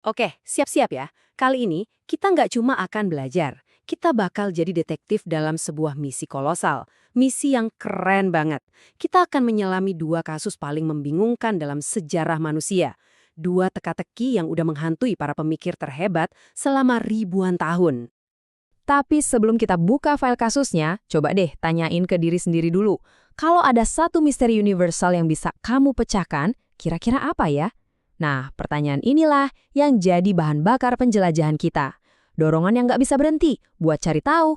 Oke, siap-siap ya. Kali ini kita nggak cuma akan belajar, kita bakal jadi detektif dalam sebuah misi kolosal. Misi yang keren banget. Kita akan menyelami dua kasus paling membingungkan dalam sejarah manusia. Dua teka-teki yang udah menghantui para pemikir terhebat selama ribuan tahun. Tapi sebelum kita buka file kasusnya, coba deh tanyain ke diri sendiri dulu. Kalau ada satu misteri universal yang bisa kamu pecahkan, kira-kira apa ya? Nah, pertanyaan inilah yang jadi bahan bakar penjelajahan kita. Dorongan yang nggak bisa berhenti buat cari tahu.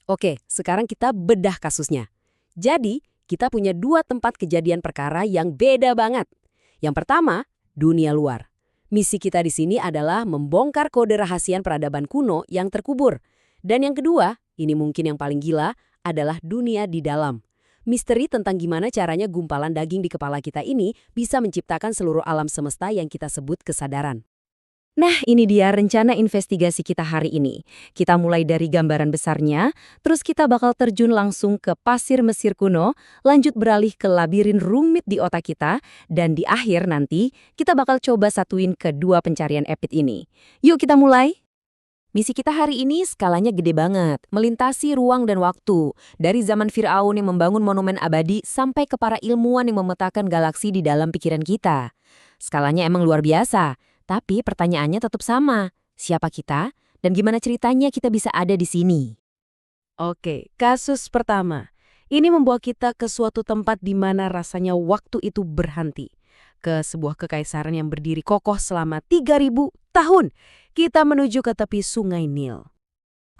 Oke, sekarang kita bedah kasusnya. Jadi, kita punya dua tempat kejadian perkara yang beda banget. Yang pertama, dunia luar. Misi kita di sini adalah membongkar kode rahasian peradaban kuno yang terkubur. Dan yang kedua, ini mungkin yang paling gila, adalah dunia di dalam. Misteri tentang gimana caranya gumpalan daging di kepala kita ini bisa menciptakan seluruh alam semesta yang kita sebut kesadaran. Nah, ini dia rencana investigasi kita hari ini. Kita mulai dari gambaran besarnya, terus kita bakal terjun langsung ke pasir Mesir kuno, lanjut beralih ke labirin rumit di otak kita, dan di akhir nanti kita bakal coba satuin kedua pencarian epit ini. Yuk kita mulai! Misi kita hari ini skalanya gede banget, melintasi ruang dan waktu. Dari zaman Firaun yang membangun monumen abadi sampai ke para ilmuwan yang memetakan galaksi di dalam pikiran kita. Skalanya emang luar biasa. Tapi pertanyaannya tetap sama, siapa kita dan gimana ceritanya kita bisa ada di sini? Oke, kasus pertama. Ini membawa kita ke suatu tempat di mana rasanya waktu itu berhenti. Ke sebuah kekaisaran yang berdiri kokoh selama 3.000 tahun. Kita menuju ke tepi Sungai Nil.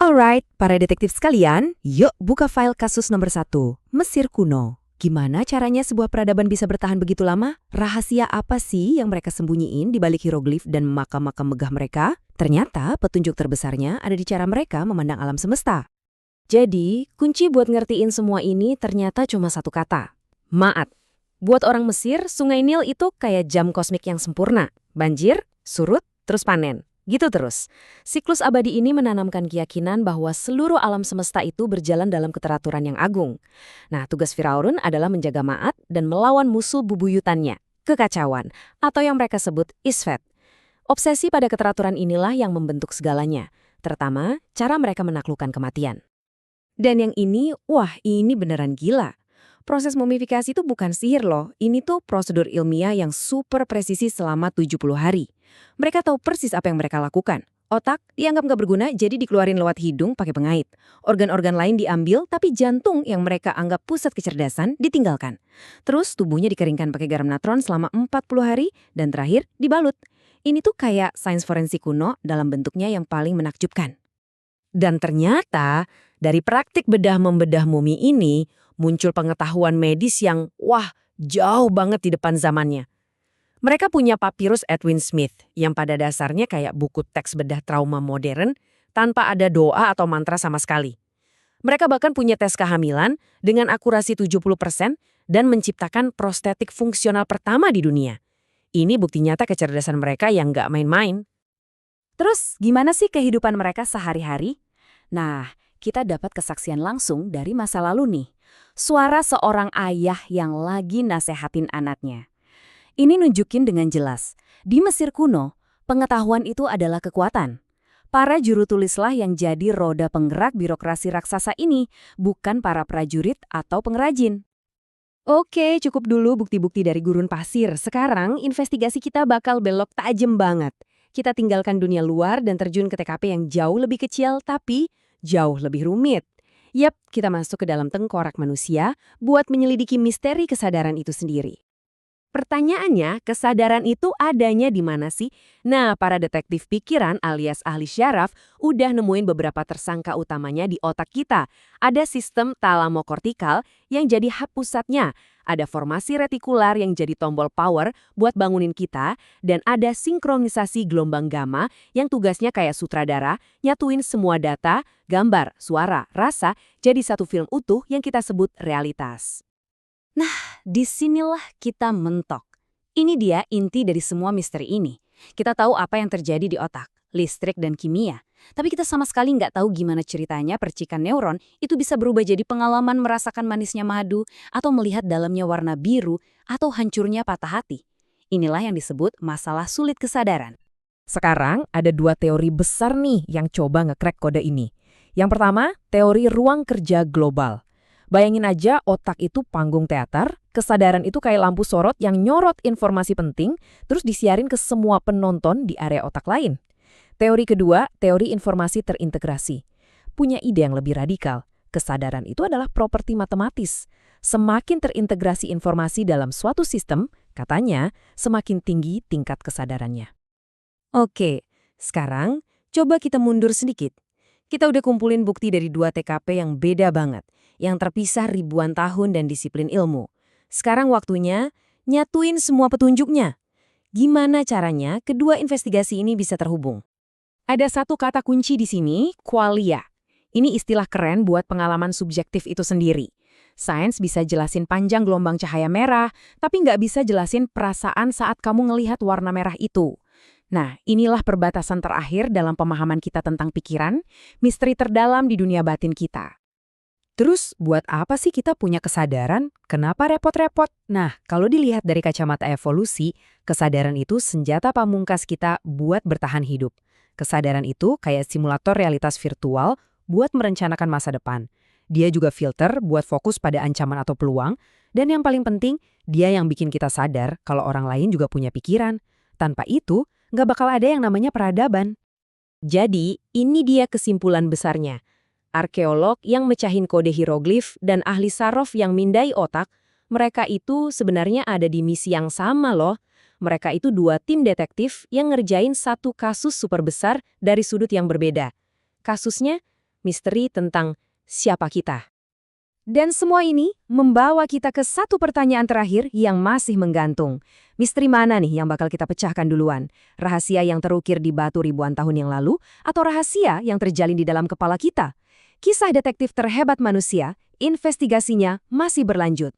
Alright, para detektif sekalian, yuk buka file kasus nomor 1, Mesir kuno. Gimana caranya sebuah peradaban bisa bertahan begitu lama? Rahasia apa sih yang mereka sembunyiin di balik hieroglif dan makam-makam megah mereka? Ternyata petunjuk terbesarnya ada di cara mereka memandang alam semesta. Jadi, kunci buat ngertiin semua ini ternyata cuma satu kata. Ma'at. Buat orang Mesir, Sungai Nil itu kayak jam kosmik yang sempurna. Banjir, surut, terus panen. Gitu terus. Siklus abadi ini menanamkan keyakinan bahwa seluruh alam semesta itu berjalan dalam keteraturan yang agung. Nah, tugas Firaun adalah menjaga Ma'at dan melawan musuh bubuyutannya, kekacauan, atau yang mereka sebut Isfet. Obsesi pada keteraturan inilah yang membentuk segalanya, terutama cara mereka menaklukkan kematian. Dan yang ini, wah ini beneran gila. Proses mumifikasi itu bukan sihir loh, ini tuh prosedur ilmiah yang super presisi selama 70 hari. Mereka tahu persis apa yang mereka lakukan. Otak dianggap nggak berguna jadi dikeluarin lewat hidung pakai pengait. Organ-organ lain diambil tapi jantung yang mereka anggap pusat kecerdasan ditinggalkan. Terus tubuhnya dikeringkan pakai garam natron selama 40 hari dan terakhir dibalut. Ini tuh kayak sains forensik kuno dalam bentuknya yang paling menakjubkan. Dan ternyata dari praktik bedah-membedah mumi ini muncul pengetahuan medis yang wah jauh banget di depan zamannya. Mereka punya papirus Edwin Smith yang pada dasarnya kayak buku teks bedah trauma modern tanpa ada doa atau mantra sama sekali. Mereka bahkan punya tes kehamilan dengan akurasi 70% dan menciptakan prostetik fungsional pertama di dunia. Ini bukti nyata kecerdasan mereka yang nggak main-main. Terus gimana sih kehidupan mereka sehari-hari? Nah, kita dapat kesaksian langsung dari masa lalu nih. Suara seorang ayah yang lagi nasehatin anaknya. Ini nunjukin dengan jelas, di Mesir kuno, pengetahuan itu adalah kekuatan. Para juru tulislah yang jadi roda penggerak birokrasi raksasa ini, bukan para prajurit atau pengrajin. Oke, cukup dulu bukti-bukti dari gurun pasir. Sekarang, investigasi kita bakal belok tajam banget. Kita tinggalkan dunia luar dan terjun ke TKP yang jauh lebih kecil, tapi jauh lebih rumit. Yap, kita masuk ke dalam tengkorak manusia buat menyelidiki misteri kesadaran itu sendiri. Pertanyaannya, kesadaran itu adanya di mana sih? Nah, para detektif pikiran alias ahli syaraf udah nemuin beberapa tersangka utamanya di otak kita. Ada sistem talamokortikal yang jadi hub pusatnya, ada formasi retikular yang jadi tombol power buat bangunin kita, dan ada sinkronisasi gelombang gamma yang tugasnya kayak sutradara, nyatuin semua data, gambar, suara, rasa, jadi satu film utuh yang kita sebut realitas. Nah, disinilah kita mentok. Ini dia inti dari semua misteri ini. Kita tahu apa yang terjadi di otak, listrik dan kimia. Tapi kita sama sekali nggak tahu gimana ceritanya percikan neuron itu bisa berubah jadi pengalaman merasakan manisnya madu, atau melihat dalamnya warna biru, atau hancurnya patah hati. Inilah yang disebut masalah sulit kesadaran. Sekarang ada dua teori besar nih yang coba nge-crack kode ini. Yang pertama, teori ruang kerja global. Bayangin aja otak itu panggung teater, kesadaran itu kayak lampu sorot yang nyorot informasi penting, terus disiarin ke semua penonton di area otak lain. Teori kedua, teori informasi terintegrasi. Punya ide yang lebih radikal. Kesadaran itu adalah properti matematis. Semakin terintegrasi informasi dalam suatu sistem, katanya semakin tinggi tingkat kesadarannya. Oke, sekarang coba kita mundur sedikit. Kita udah kumpulin bukti dari dua TKP yang beda banget, yang terpisah ribuan tahun dan disiplin ilmu. Sekarang waktunya nyatuin semua petunjuknya. Gimana caranya kedua investigasi ini bisa terhubung? Ada satu kata kunci di sini, qualia. Ini istilah keren buat pengalaman subjektif itu sendiri. Sains bisa jelasin panjang gelombang cahaya merah, tapi nggak bisa jelasin perasaan saat kamu ngelihat warna merah itu. Nah, inilah perbatasan terakhir dalam pemahaman kita tentang pikiran, misteri terdalam di dunia batin kita. Terus, buat apa sih kita punya kesadaran? Kenapa repot-repot? Nah, kalau dilihat dari kacamata evolusi, kesadaran itu senjata pamungkas kita buat bertahan hidup. Kesadaran itu kayak simulator realitas virtual buat merencanakan masa depan. Dia juga filter buat fokus pada ancaman atau peluang, dan yang paling penting, dia yang bikin kita sadar kalau orang lain juga punya pikiran. Tanpa itu, nggak bakal ada yang namanya peradaban. Jadi, ini dia kesimpulan besarnya. Arkeolog yang mecahin kode hieroglif dan ahli saraf yang mindai otak, mereka itu sebenarnya ada di misi yang sama loh. Mereka itu dua tim detektif yang ngerjain satu kasus super besar dari sudut yang berbeda. Kasusnya, misteri tentang siapa kita. Dan semua ini membawa kita ke satu pertanyaan terakhir yang masih menggantung. Misteri mana nih yang bakal kita pecahkan duluan? Rahasia yang terukir di batu ribuan tahun yang lalu, atau rahasia yang terjalin di dalam kepala kita? Kisah detektif terhebat manusia, investigasinya masih berlanjut.